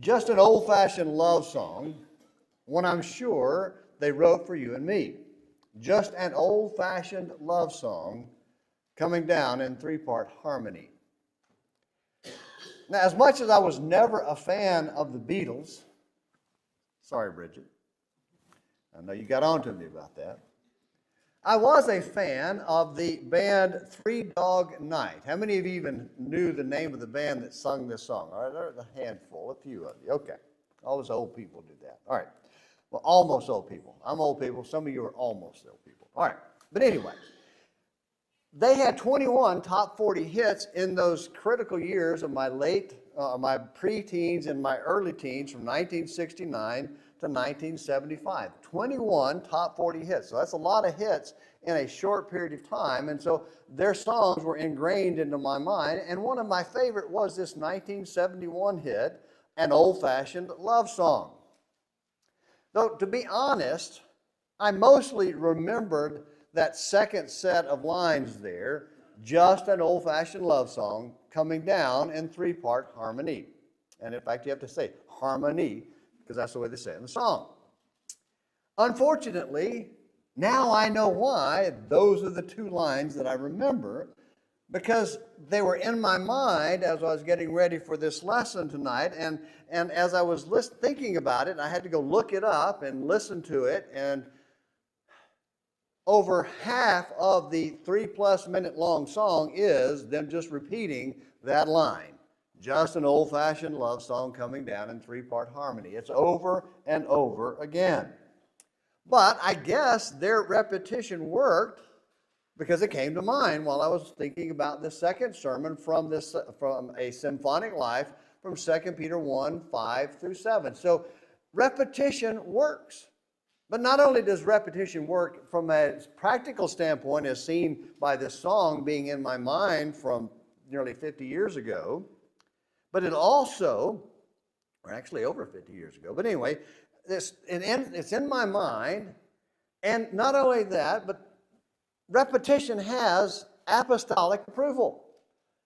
just an old-fashioned love song, one I'm sure they wrote for you and me. Just an old-fashioned love song coming down in three-part harmony. Now, as much as I was never a fan of the Beatles, sorry, Bridget, I know you got on to me about that, I was a fan of the band Three Dog Night. How many of you even knew the name of the band that sung this song? All right, there's a handful, a few of you. Okay, all those old people do that. All right, well, almost old people. I'm old people. Some of you are almost old people. All right, but anyway, they had 21 top 40 hits in those critical years of my my pre-teens and my early teens from 1969 to 1975. 21 top 40 hits. So that's a lot of hits in a short period of time. And so their songs were ingrained into my mind. And one of my favorite was this 1971 hit, An Old-Fashioned Love Song. Though, to be honest, I mostly remembered that second set of lines there, just an old-fashioned love song coming down in three-part harmony. And in fact, you have to say harmony, because that's the way they say it in the song. Unfortunately, now I know why those are the two lines that I remember, because they were in my mind as I was getting ready for this lesson tonight, and as I was thinking about it, I had to go look it up and listen to it, and over half of the 3+ minute long song is them just repeating that line. Just an old-fashioned love song coming down in three-part harmony. It's over and over again. But I guess their repetition worked because it came to mind while I was thinking about the second sermon from a Symphonic Life from 2 Peter 1, 5 through 7. So repetition works. But not only does repetition work from a practical standpoint as seen by this song being in my mind from nearly 50 years ago, but it also, or actually over 50 years ago, but anyway, it's in my mind, and not only that, but repetition has apostolic approval.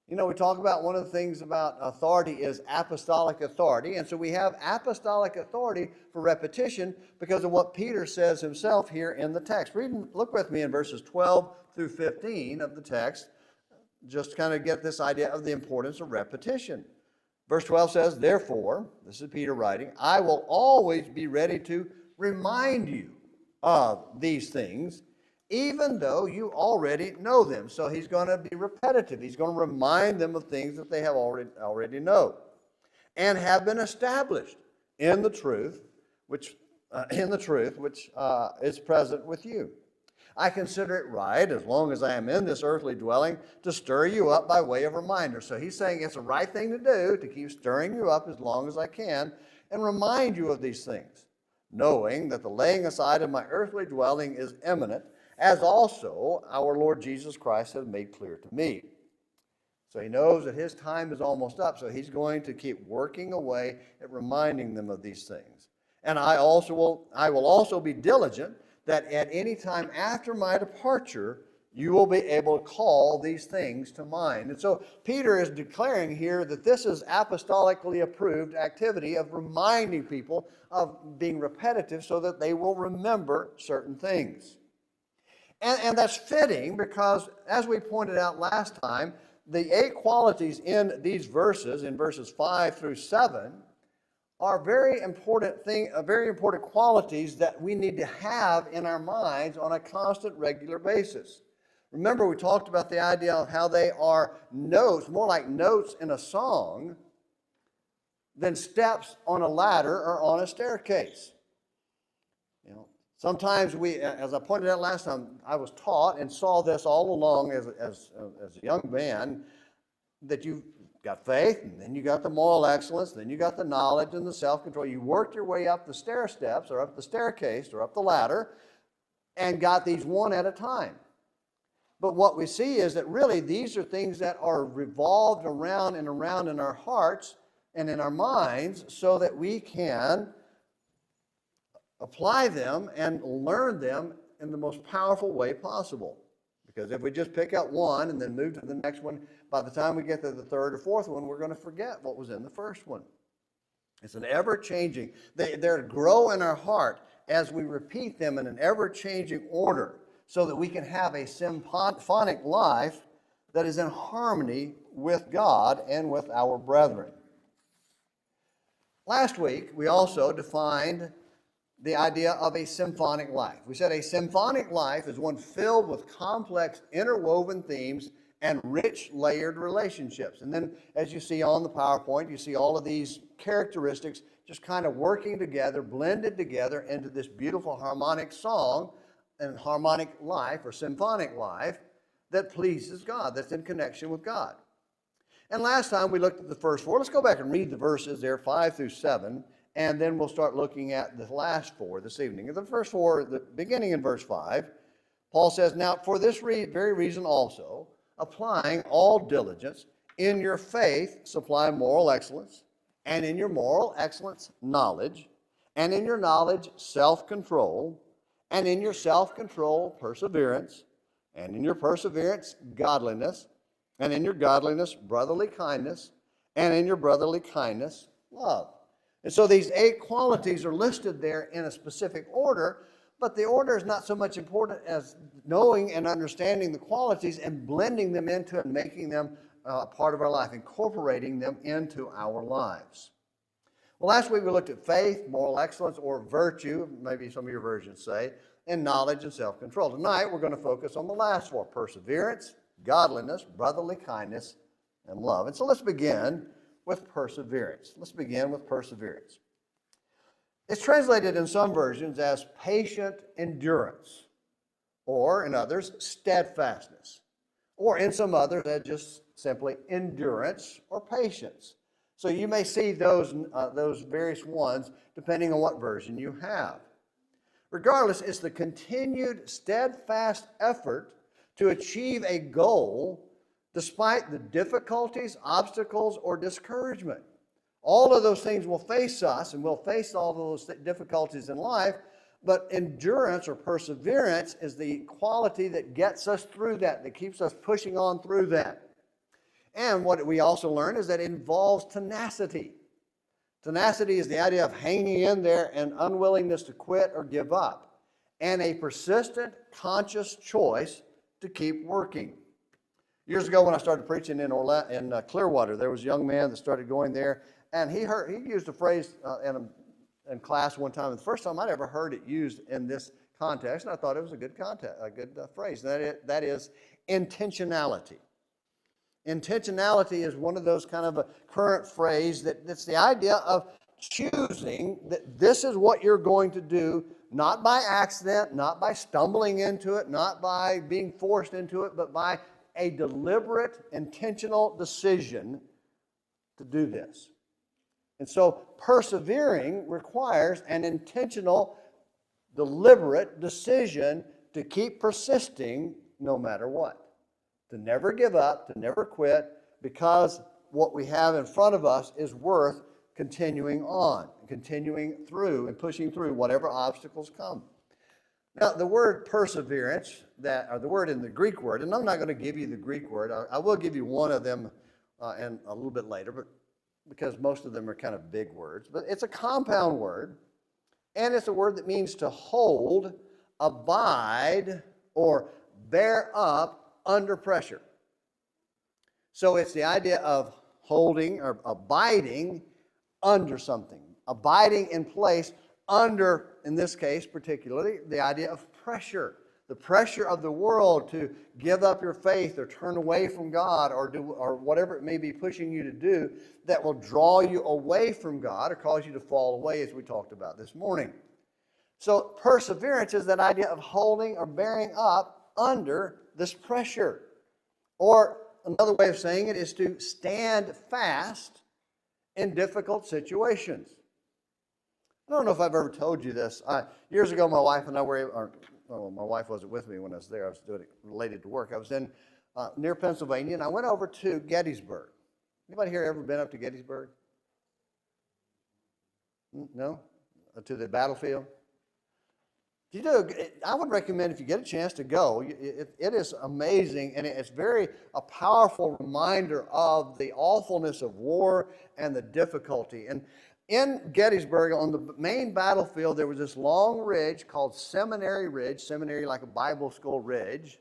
You know, we talk about one of the things about authority is apostolic authority, and so we have apostolic authority for repetition because of what Peter says himself here in the text. Look with me in verses 12 through 15 of the text, just to kind of get this idea of the importance of repetition. Verse 12 says, therefore, this is Peter writing, I will always be ready to remind you of these things, even though you already know them. So he's going to be repetitive. He's going to remind them of things that they have already know and have been established in the truth, which is present with you. I consider it right, as long as I am in this earthly dwelling, to stir you up by way of reminder. So he's saying it's the right thing to do, to keep stirring you up as long as I can and remind you of these things, knowing that the laying aside of my earthly dwelling is imminent, as also our Lord Jesus Christ has made clear to me. So he knows that his time is almost up, so he's going to keep working away at reminding them of these things. And I will also be diligent that at any time after my departure, you will be able to call these things to mind. And so Peter is declaring here that this is apostolically approved activity of reminding people of being repetitive so that they will remember certain things. And that's fitting because, as we pointed out last time, the 8 qualities in these verses, in verses 5 through 7, are very important qualities that we need to have in our minds on a constant, regular basis. Remember, we talked about the idea of how they are notes, more like notes in a song than steps on a ladder or on a staircase. You know, sometimes we, as I pointed out last time, I was taught and saw this all along as a young man, that you've got faith, and then you got the moral excellence, then you got the knowledge and the self-control. You worked your way up the stair steps or up the staircase or up the ladder and got these one at a time. But what we see is that really these are things that are revolved around and around in our hearts and in our minds so that we can apply them and learn them in the most powerful way possible. Because if we just pick out one and then move to the next one, by the time we get to the third or fourth one, we're going to forget what was in the first one. It's an ever-changing. They grow in our heart as we repeat them in an ever-changing order so that we can have a symphonic life that is in harmony with God and with our brethren. Last week, we also defined the idea of a symphonic life. We said a symphonic life is one filled with complex, interwoven themes and rich, layered relationships. And then, as you see on the PowerPoint, you see all of these characteristics just kind of working together, blended together into this beautiful harmonic song and harmonic life or symphonic life that pleases God, that's in connection with God. And last time we looked at the first four. Let's go back and read the verses there, 5 through 7, and then we'll start looking at the last four this evening. The first four, beginning in verse 5, Paul says, "Now for this very reason also, applying all diligence, in your faith supply moral excellence, and in your moral excellence knowledge, and in your knowledge self-control, and in your self-control perseverance, and in your perseverance godliness, and in your godliness brotherly kindness, and in your brotherly kindness love." And so these 8 qualities are listed there in a specific order, but the order is not so much important as knowing and understanding the qualities and blending them into and making them part of our life, incorporating them into our lives. Well, last week we looked at faith, moral excellence, or virtue, maybe some of your versions say, and knowledge and self-control. Tonight we're going to focus on the last 4, perseverance, godliness, brotherly kindness, and love. And so let's begin with perseverance. Let's begin with perseverance. It's translated in some versions as patient endurance, or in others, steadfastness, or in some others as just simply endurance or patience. So you may see those various ones depending on what version you have. Regardless, it's the continued steadfast effort to achieve a goal despite the difficulties, obstacles, or discouragement. All of those things will face us, and we'll face all of those difficulties in life, but endurance or perseverance is the quality that gets us through that keeps us pushing on through that. And what we also learn is that it involves tenacity. Tenacity is the idea of hanging in there and unwillingness to quit or give up, and a persistent, conscious choice to keep working. Years ago when I started preaching in Clearwater, there was a young man that started going there, and he used a phrase in class one time, and the first time I'd ever heard it used in this context, and I thought it was a good phrase. That is intentionality. Intentionality is one of those kind of a current phrase that's the idea of choosing that this is what you're going to do, not by accident, not by stumbling into it, not by being forced into it, but by a deliberate, intentional decision to do this. And so persevering requires an intentional, deliberate decision to keep persisting no matter what. To never give up, to never quit, because what we have in front of us is worth continuing on, continuing through and pushing through whatever obstacles come. Now, the word perseverance, or the word in the Greek word, and I'm not going to give you the Greek word. I will give you one of them and a little bit later, but because most of them are kind of big words. But it's a compound word, and it's a word that means to hold, abide, or bear up under pressure. So it's the idea of holding or abiding under something, abiding in place under, in this case particularly, the idea of pressure, the pressure of the world to give up your faith or turn away from God or whatever it may be pushing you to do that will draw you away from God or cause you to fall away, as we talked about this morning. So perseverance is that idea of holding or bearing up under this pressure. Or another way of saying it is to stand fast in difficult situations. I don't know if I've ever told you this. Years ago, my wife and I my wife wasn't with me when I was there. I was doing it related to work. I was in near Pennsylvania, and I went over to Gettysburg. Anybody here ever been up to Gettysburg? No? To the battlefield? You do. I would recommend if you get a chance to go. It is amazing, and it's a powerful reminder of the awfulness of war and the difficulty. And in Gettysburg, on the main battlefield, there was this long ridge called Seminary Ridge, seminary like a Bible school ridge.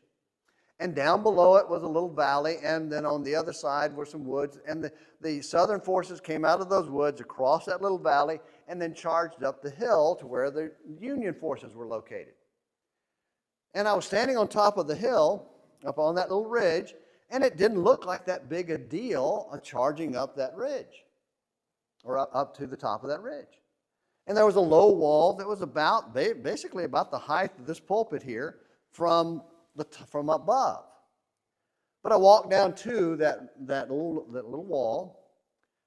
And down below it was a little valley, and then on the other side were some woods. And the Southern forces came out of those woods across that little valley and then charged up the hill to where the Union forces were located. And I was standing on top of the hill, up on that little ridge, and it didn't look like that big a deal charging up that ridge, or up to the top of that ridge. And there was a low wall that was basically about the height of this pulpit here from above. But I walked down to that little wall,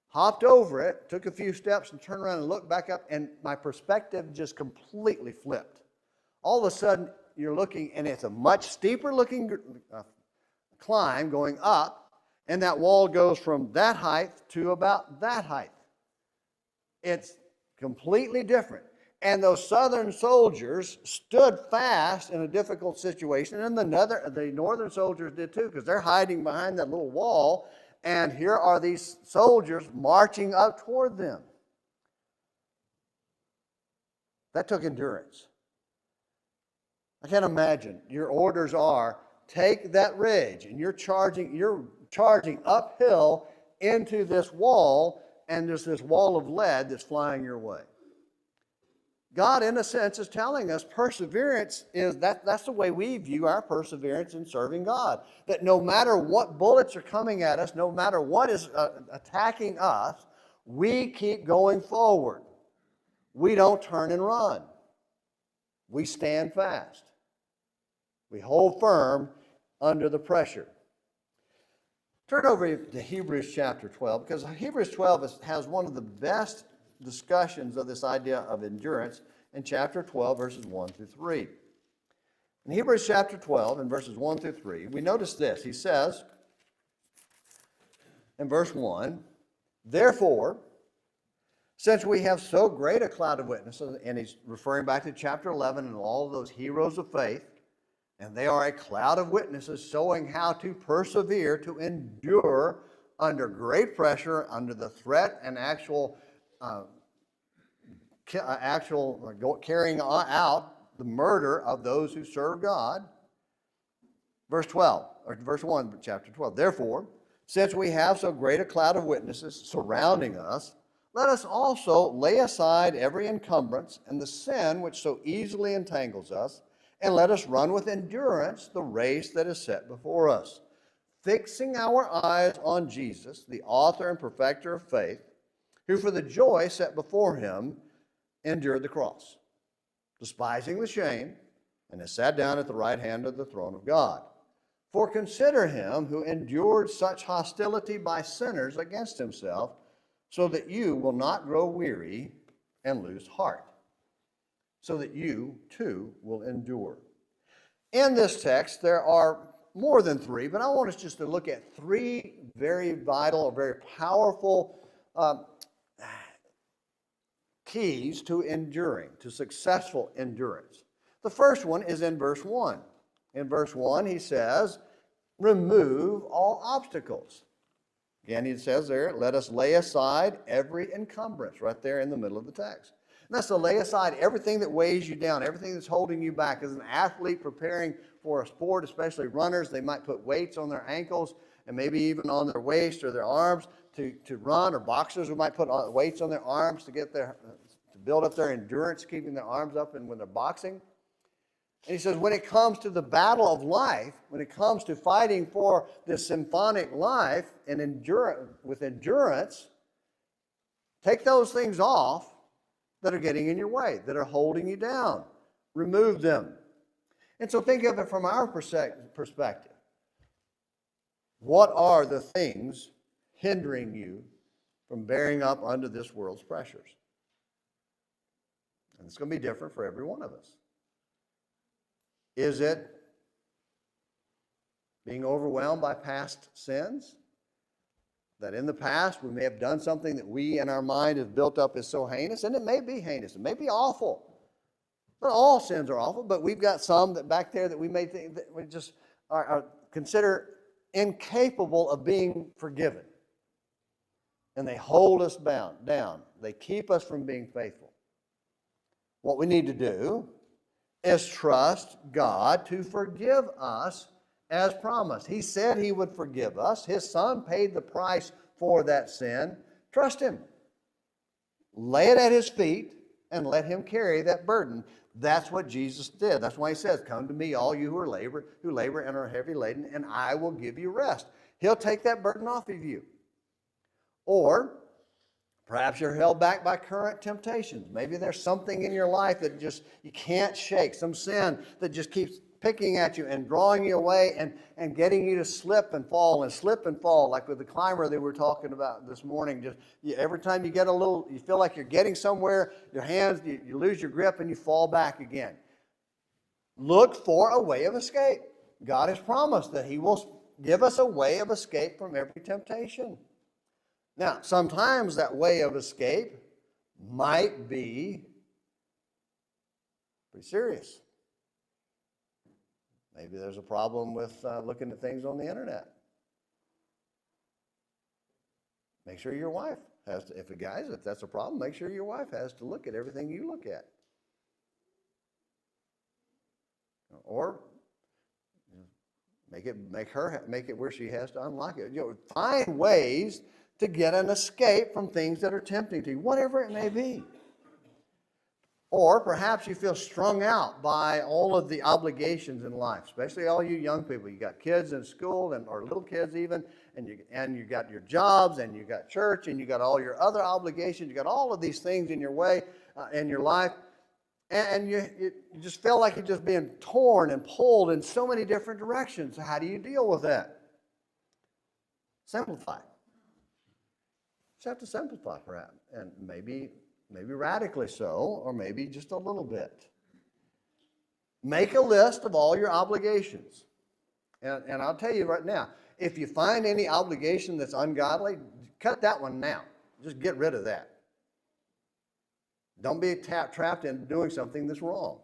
hopped over it, took a few steps and turned around and looked back up, and my perspective just completely flipped. All of a sudden, you're looking, and it's a much steeper looking climb going up, and that wall goes from that height to about that height. It's completely different. And those Southern soldiers stood fast in a difficult situation, and the Northern soldiers did too, because they're hiding behind that little wall, and here are these soldiers marching up toward them. That took endurance. I can't imagine. Your orders are, take that ridge, and you're charging uphill into this wall, and there's this wall of lead that's flying your way. God, in a sense, is telling us perseverance is that's the way we view our perseverance in serving God. That no matter what bullets are coming at us, no matter what is attacking us, we keep going forward. We don't turn and run. We stand fast. We hold firm under the pressure. Turn over to Hebrews chapter 12, because Hebrews 12 has one of the best discussions of this idea of endurance in chapter 12, verses 1 through 3. In Hebrews chapter 12, in verses 1 through 3, we notice this. He says, in verse 1, therefore, since we have so great a cloud of witnesses, and he's referring back to chapter 11 and all of those heroes of faith, and they are a cloud of witnesses showing how to persevere, to endure under great pressure, under the threat and actual carrying out the murder of those who serve God. Verse 1, chapter 12. Therefore, since we have so great a cloud of witnesses surrounding us, let us also lay aside every encumbrance and the sin which so easily entangles us, and let us run with endurance the race that is set before us, fixing our eyes on Jesus, the author and perfecter of faith, who for the joy set before him endured the cross, despising the shame, and has sat down at the right hand of the throne of God. For consider him who endured such hostility by sinners against himself, so that you will not grow weary and lose heart, so that you too will endure. In this text, there are more than three, but I want us just to look at three very vital, very powerful keys to enduring, to successful endurance. The first one is in verse 1. In verse 1, he says, remove all obstacles. Again, he says there, let us lay aside every encumbrance, right there in the middle of the text. And that's to lay aside everything that weighs you down, everything that's holding you back. As an athlete preparing for a sport, especially runners, they might put weights on their ankles and maybe even on their waist or their arms to run, or boxers who might put weights on their arms to build up their endurance, keeping their arms up and when they're boxing. And he says, when it comes to the battle of life, when it comes to fighting for this symphonic life and endurance, take those things off that are getting in your way, that are holding you down. Remove them. And so think of it from our perspective. What are the things hindering you from bearing up under this world's pressures? And it's going to be different for every one of us. Is it being overwhelmed by past sins? That in the past we may have done something that we in our mind have built up as so heinous, and it may be heinous, it may be awful. Not all sins are awful, but we've got some that back there that we may think that we just are consider incapable of being forgiven. and they hold us down. They keep us from being faithful. What we need to do is trust God to forgive us as promised. He said he would forgive us. His Son paid the price for that sin. Trust him. Lay it at his feet and let him carry that burden. That's what Jesus did. That's why he says, come to me, all you who labor and are heavy laden, and I will give you rest. He'll take that burden off of you. Or perhaps you're held back by current temptations. Maybe there's something in your life that just you can't shake, some sin that just keeps picking at you and drawing you away and getting you to slip and fall, like with the climber that we were talking about this morning. Just every time you get you feel like you're getting somewhere, your hands, you lose your grip and you fall back again. Look for a way of escape. God has promised that he will give us a way of escape from every temptation. Now, sometimes that way of escape might be pretty serious. Maybe there's a problem with looking at things on the internet. Make sure your wife has to, if that's a problem, make sure your wife has to look at everything you look at. Or make it where she has to unlock it. Find ways to get an escape from things that are tempting to you, whatever it may be. Or perhaps you feel strung out by all of the obligations in life, especially all you young people. You got kids in school or little kids even, and you got your jobs, and you got church, and you got all your other obligations. You got all of these things in your way, in your life, and you just feel like you're just being torn and pulled in so many different directions. How do you deal with that? Simplify. Just have to simplify, perhaps, and maybe radically so, or maybe just a little bit. Make a list of all your obligations. And I'll tell you right now, if you find any obligation that's ungodly, cut that one now. Just get rid of that. Don't be trapped into doing something that's wrong.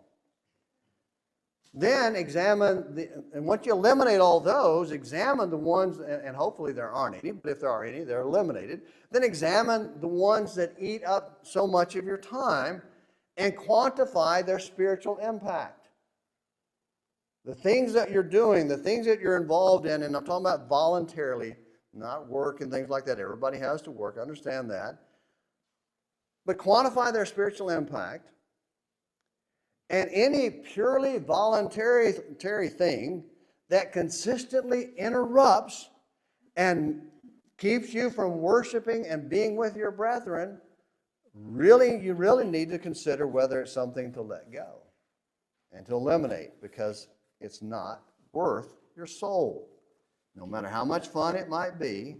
Then and once you eliminate all those, examine the ones, and hopefully there aren't any, but if there are any, they're eliminated. Then examine the ones that eat up so much of your time and quantify their spiritual impact. The things that you're doing, the things that you're involved in, and I'm talking about voluntarily, not work and things like that. Everybody has to work, I understand that. But quantify their spiritual impact. And any purely voluntary thing that consistently interrupts and keeps you from worshiping and being with your brethren, you really need to consider whether it's something to let go and to eliminate, because it's not worth your soul. No matter how much fun it might be,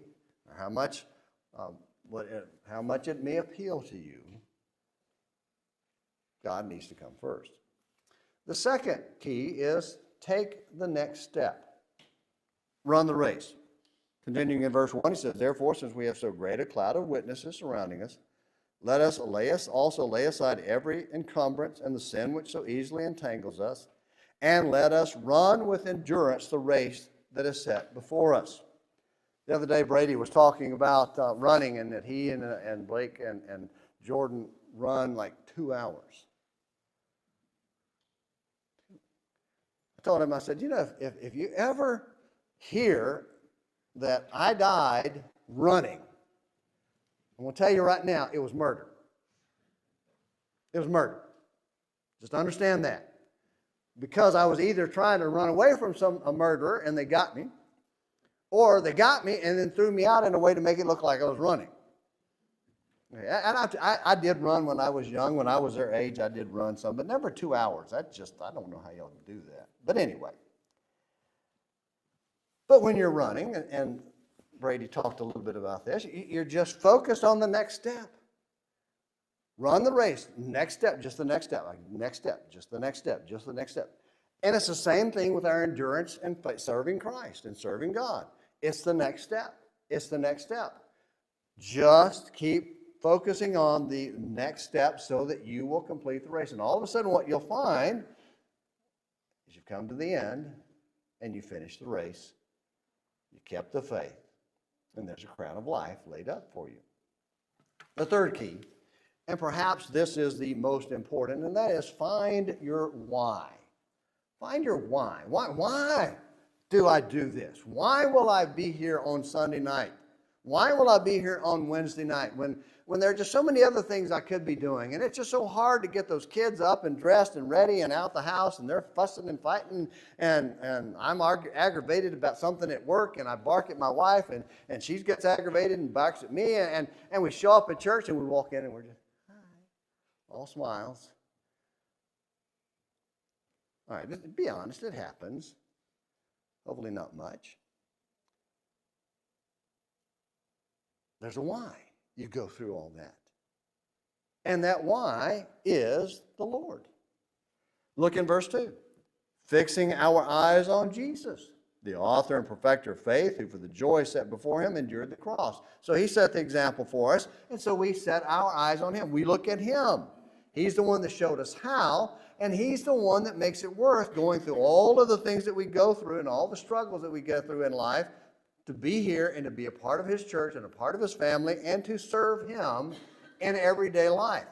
or how much it may appeal to you, God needs to come first. The second key is take the next step. Run the race. Continuing in verse 1, he says, therefore, since we have so great a cloud of witnesses surrounding us, let us also lay aside every encumbrance and the sin which so easily entangles us, and let us run with endurance the race that is set before us. The other day, Brady was talking about running, and that he and Blake and Jordan run like 2 hours. I told him, I said, if you ever hear that I died running, I'm going to tell you right now, it was murder. It was murder. Just understand that. Because I was either trying to run away from a murderer and they got me, or they got me and then threw me out in a way to make it look like I was running. And I did run when I was young. When I was their age, I did run some, but never 2 hours. I don't know how y'all do that. But anyway. But when you're running, and Brady talked a little bit about this, you're just focused on the next step. Run the race. Next step, just the next step. Like next step, just the next step, just the next step. And it's the same thing with our endurance and serving Christ and serving God. It's the next step. It's the next step. Just keep focusing on the next step so that you will complete the race. And all of a sudden what you'll find is you've come to the end and you finish the race. You kept the faith. And there's a crown of life laid up for you. The third key, and perhaps this is the most important, and that is find your why. Find your why. Why do I do this? Why will I be here on Sunday night? Why will I be here on Wednesday night when there are just so many other things I could be doing? And it's just so hard to get those kids up and dressed and ready and out the house, and they're fussing and fighting, and I'm aggravated about something at work, and I bark at my wife, and she gets aggravated and barks at me, and we show up at church and we walk in and we're just, hi, all smiles. All right, be honest, it happens. Hopefully not much. There's a why you go through all that. And that why is the Lord. Look in verse 2. Fixing our eyes on Jesus, the author and perfecter of faith, who for the joy set before him endured the cross. So he set the example for us, and so we set our eyes on him. We look at him. He's the one that showed us how, and he's the one that makes it worth going through all of the things that we go through and all the struggles that we go through in life to be here and to be a part of his church and a part of his family and to serve him in everyday life.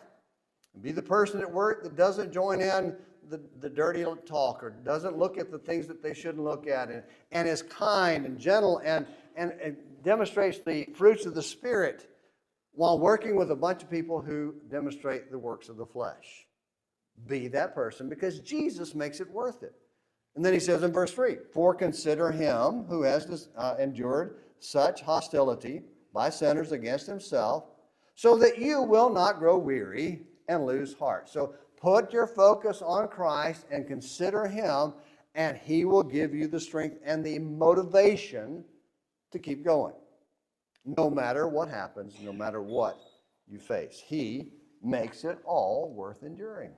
And be the person at work that doesn't join in the dirty talk or doesn't look at the things that they shouldn't look at and is kind and gentle and demonstrates the fruits of the Spirit while working with a bunch of people who demonstrate the works of the flesh. Be that person because Jesus makes it worth it. And then he says in verse 3, for consider him who has endured such hostility by sinners against himself, so that you will not grow weary and lose heart. So put your focus on Christ and consider him, and he will give you the strength and the motivation to keep going. No matter what happens, no matter what you face. He makes it all worth enduring.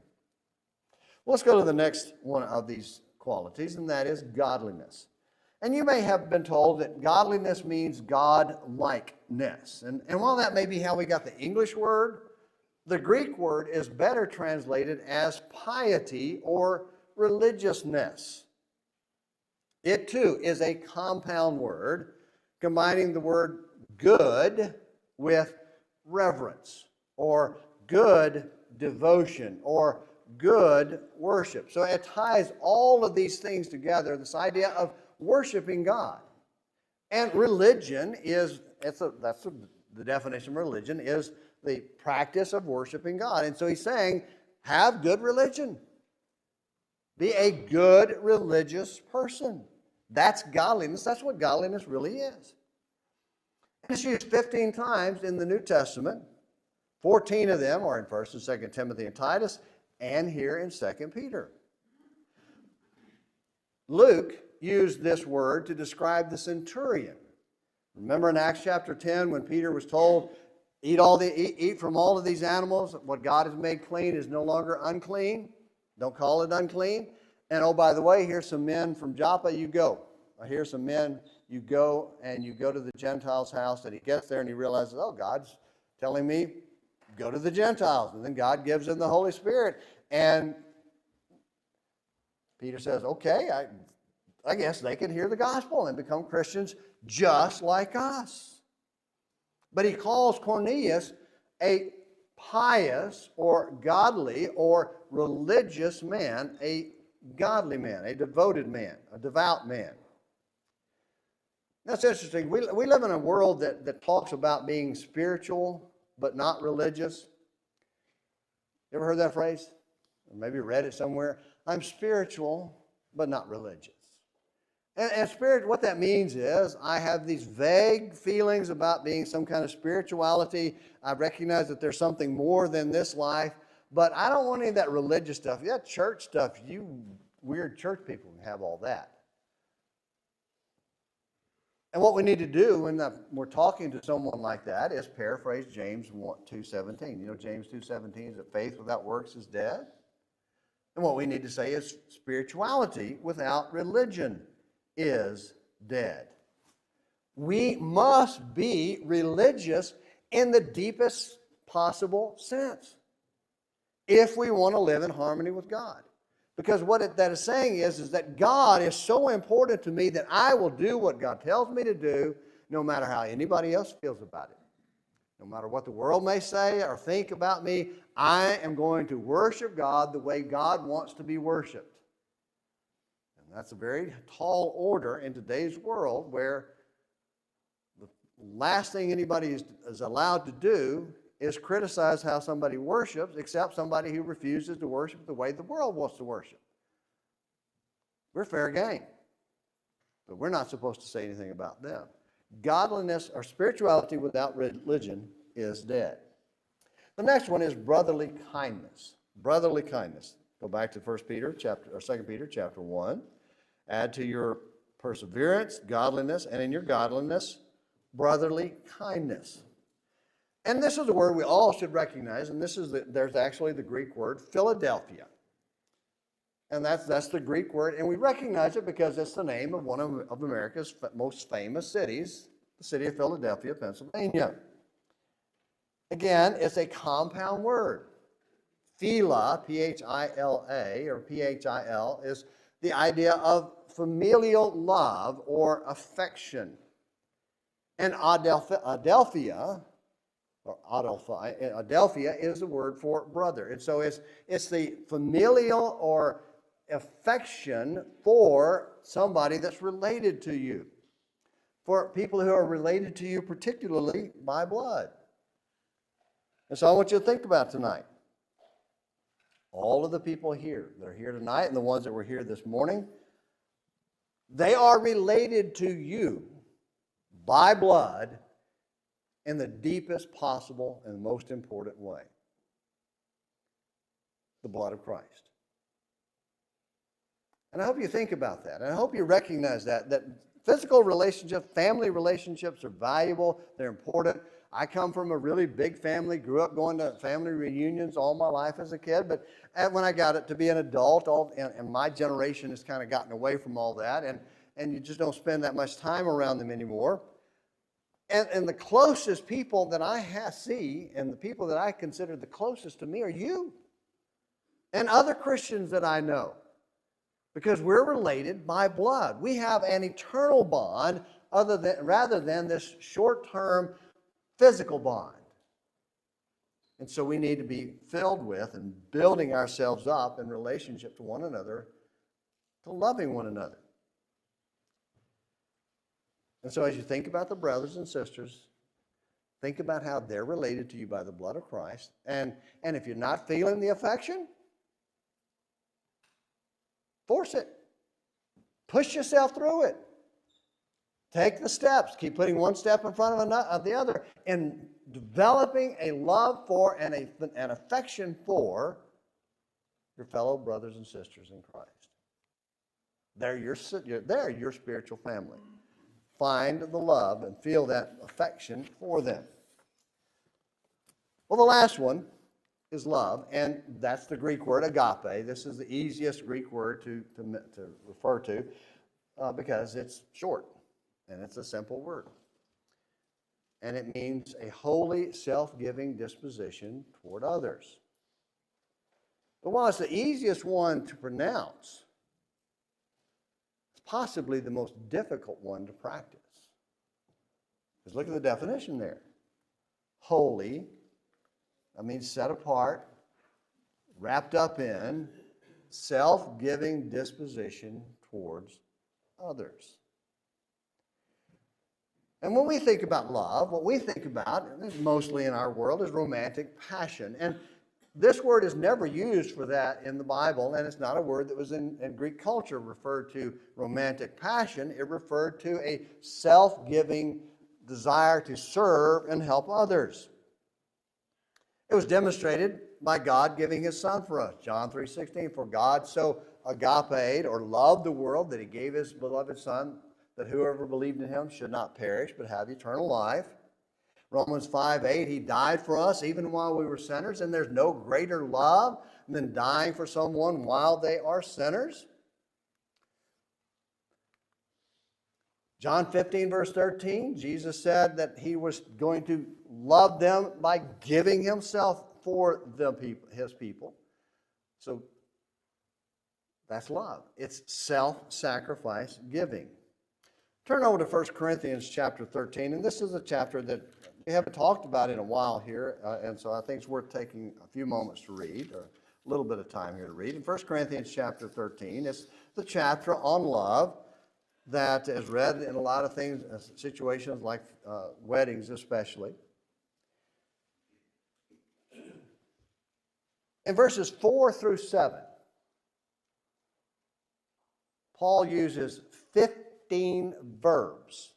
Well, let's go to the next one of these qualities, and that is godliness. And you may have been told that godliness means God-likeness. And while that may be how we got the English word, the Greek word is better translated as piety or religiousness. It too is a compound word combining the word good with reverence or good devotion or good worship. So it ties all of these things together, this idea of worshiping God. And religion is, that's the definition of religion, is the practice of worshiping God. And so he's saying, have good religion. Be a good religious person. That's godliness. That's what godliness really is. And it's used 15 times in the New Testament. 14 of them are in 1st and 2nd Timothy and Titus, and here in 2nd Peter. Luke used this word to describe the centurion. Remember in Acts chapter 10 when Peter was told, eat from all of these animals. What God has made clean is no longer unclean. Don't call it unclean. And oh, by the way, here's some men from Joppa, you go. Here's some men, you go, and you go to the Gentiles' house. And he gets there and he realizes, oh, God's telling me, go to the Gentiles. And then God gives them the Holy Spirit. And Peter says, okay, I guess they can hear the gospel and become Christians just like us. But he calls Cornelius a pious or godly or religious man, a godly man, a devoted man, a devout man. That's interesting. We live in a world that talks about being spiritual but not religious. You ever heard that phrase? Or maybe read it somewhere. I'm spiritual but not religious. And spirit, what that means is I have these vague feelings about being some kind of spirituality. I recognize that there's something more than this life, but I don't want any of that religious stuff. That church stuff, you weird church people can have all that. And what we need to do when we're talking to someone like that is paraphrase James 2:17. You know, James 2:17 is that faith without works is dead. And what we need to say is spirituality without religion is dead. We must be religious in the deepest possible sense if we want to live in harmony with God. Because what that is saying is that God is so important to me that I will do what God tells me to do no matter how anybody else feels about it. No matter what the world may say or think about me, I am going to worship God the way God wants to be worshiped. And that's a very tall order in today's world, where the last thing anybody is allowed to do is criticize how somebody worships, except somebody who refuses to worship the way the world wants to worship. We're fair game, but we're not supposed to say anything about them. Godliness or spirituality without religion is dead. The next one is brotherly kindness. Brotherly kindness. Go back to 2 Peter chapter 1. Add to your perseverance, godliness, and in your godliness, brotherly kindness. And this is a word we all should recognize, and there's actually the Greek word Philadelphia. And that's the Greek word, and we recognize it because it's the name of one of America's most famous cities, the city of Philadelphia, Pennsylvania. Again, it's a compound word. Phila, P-H-I-L-A, or P-H-I-L, is the idea of familial love or affection. And Adelphia is the word for brother. And so it's the familial or affection for somebody that's related to you, for people who are related to you particularly by blood. And so I want you to think about tonight. All of the people here that are here tonight and the ones that were here this morning, they are related to you by blood in the deepest possible and most important way. The blood of Christ. And I hope you think about that. And I hope you recognize that physical relationships, family relationships are valuable. They're important. I come from a really big family, grew up going to family reunions all my life as a kid. But when I got to be an adult, and my generation has kind of gotten away from all that, and you just don't spend that much time around them anymore. And the closest people that I see, and the people that I consider the closest to me, are you and other Christians that I know. Because we're related by blood. We have an eternal bond rather than this short-term physical bond. And so we need to be filled with and building ourselves up in relationship to one another, to loving one another. And so as you think about the brothers and sisters, think about how they're related to you by the blood of Christ. And if you're not feeling the affection, force it. Push yourself through it. Take the steps. Keep putting one step in front of the other and developing a love for and an affection for your fellow brothers and sisters in Christ. They're your spiritual family. Find the love and feel that affection for them. Well, the last one is love, and that's the Greek word agape. This is the easiest Greek word to refer to because it's short and it's a simple word. And it means a holy, self-giving disposition toward others. But while it's the easiest one to pronounce, it's possibly the most difficult one to practice. Because look at the definition there. Holy, that means set apart, wrapped up in, self-giving disposition towards others. And when we think about love, what we think about, mostly in our world, is romantic passion. And this word is never used for that in the Bible, and it's not a word that was in Greek culture referred to romantic passion. It referred to a self-giving desire to serve and help others. It was demonstrated by God giving his son for us. John 3:16, for God so agape or loved the world that he gave his beloved son, that whoever believed in him should not perish but have eternal life. Romans 5:8, he died for us even while we were sinners, and there's no greater love than dying for someone while they are sinners. John 15, verse 13, Jesus said that he was going to love them by giving himself for his people. So that's love. It's self-sacrifice giving. Turn over to 1 Corinthians chapter 13, and this is a chapter that we haven't talked about in a while here, and so I think it's worth taking a few moments to read, or a little bit of time here to read. In 1 Corinthians chapter 13, it's the chapter on love that is read in a lot of things, situations like weddings especially. In verses 4 through 7, Paul uses 15 verbs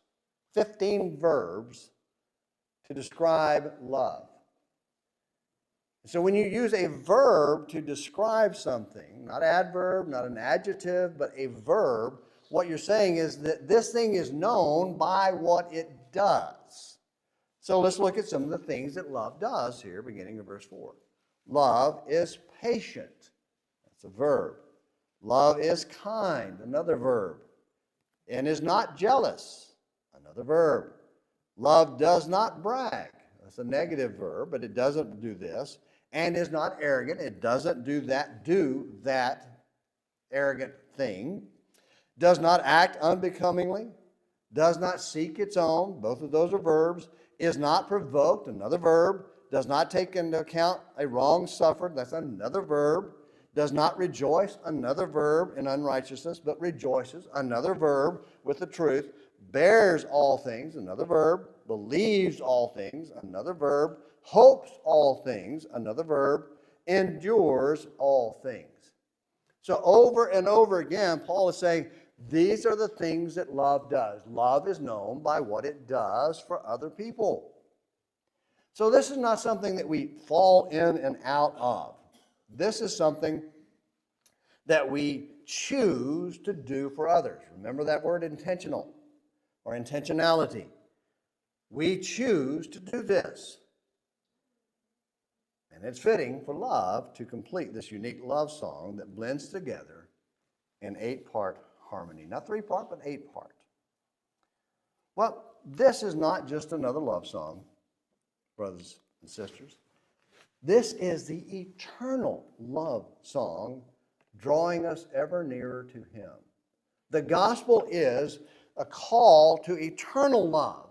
to describe love. So when you use a verb to describe something, not adverb, not an adjective, but a verb, what you're saying is that this thing is known by what it does. So let's look at some of the things that love does here, beginning in verse 4. Love is patient. That's a verb. Love is kind, another verb. And is not jealous, another verb. Love does not brag. That's a negative verb, but it doesn't do this. And is not arrogant. It doesn't do that arrogant thing. Does not act unbecomingly. Does not seek its own. Both of those are verbs. Is not provoked, another verb. Does not take into account a wrong suffered. That's another verb. Does not rejoice, another verb, in unrighteousness, but rejoices, another verb, with the truth. Bears all things, another verb. Believes all things, another verb. Hopes all things, another verb. Endures all things. So over and over again, Paul is saying, these are the things that love does. Love is known by what it does for other people. So this is not something that we fall in and out of. This is something that we choose to do for others. Remember that word intentional or intentionality. We choose to do this. And it's fitting for love to complete this unique love song that blends together in 8-part harmony. Not 3-part, but 8-part. Well, this is not just another love song, brothers and sisters. This is the eternal love song drawing us ever nearer to Him. The gospel is a call to eternal love,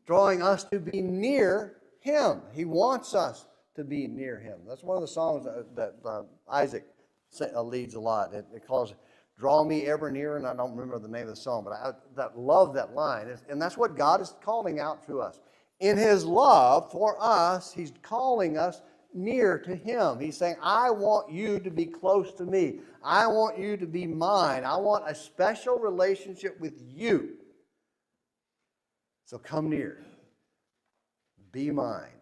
drawing us to be near Him. He wants us to be near Him. That's one of the songs that Isaac leads a lot. It calls Draw Me Ever Nearer, and I don't remember the name of the song, but I love that line. And that's what God is calling out to us. In His love for us, He's calling us near to Him. He's saying, I want you to be close to me. I want you to be mine. I want a special relationship with you. So come near. Be mine.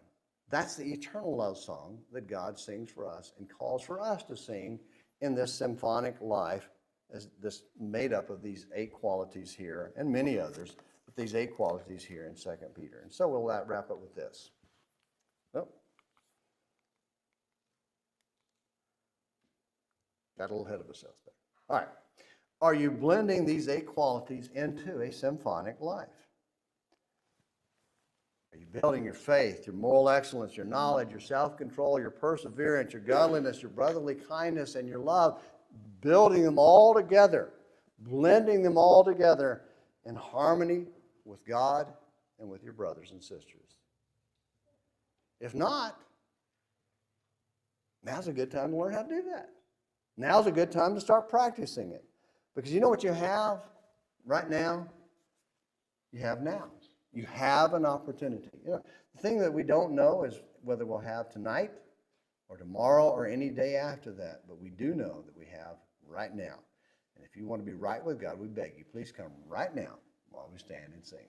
That's the eternal love song that God sings for us and calls for us to sing in this symphonic life, as this made up of these 8 qualities here and many others, but these 8 qualities here in 2 Peter. And so we'll wrap up with this. Oh. Got a little ahead of ourselves there. All right. Are you blending these 8 qualities into a symphonic life? Are you building your faith, your moral excellence, your knowledge, your self-control, your perseverance, your godliness, your brotherly kindness, and your love, building them all together, blending them all together in harmony with God and with your brothers and sisters? If not, now's a good time to learn how to do that. Now's a good time to start practicing it. Because you know what you have right now? You have now. You have an opportunity. You know, the thing that we don't know is whether we'll have tonight or tomorrow or any day after that. But we do know that we have right now. And if you want to be right with God, we beg you, please come right now while we stand and sing.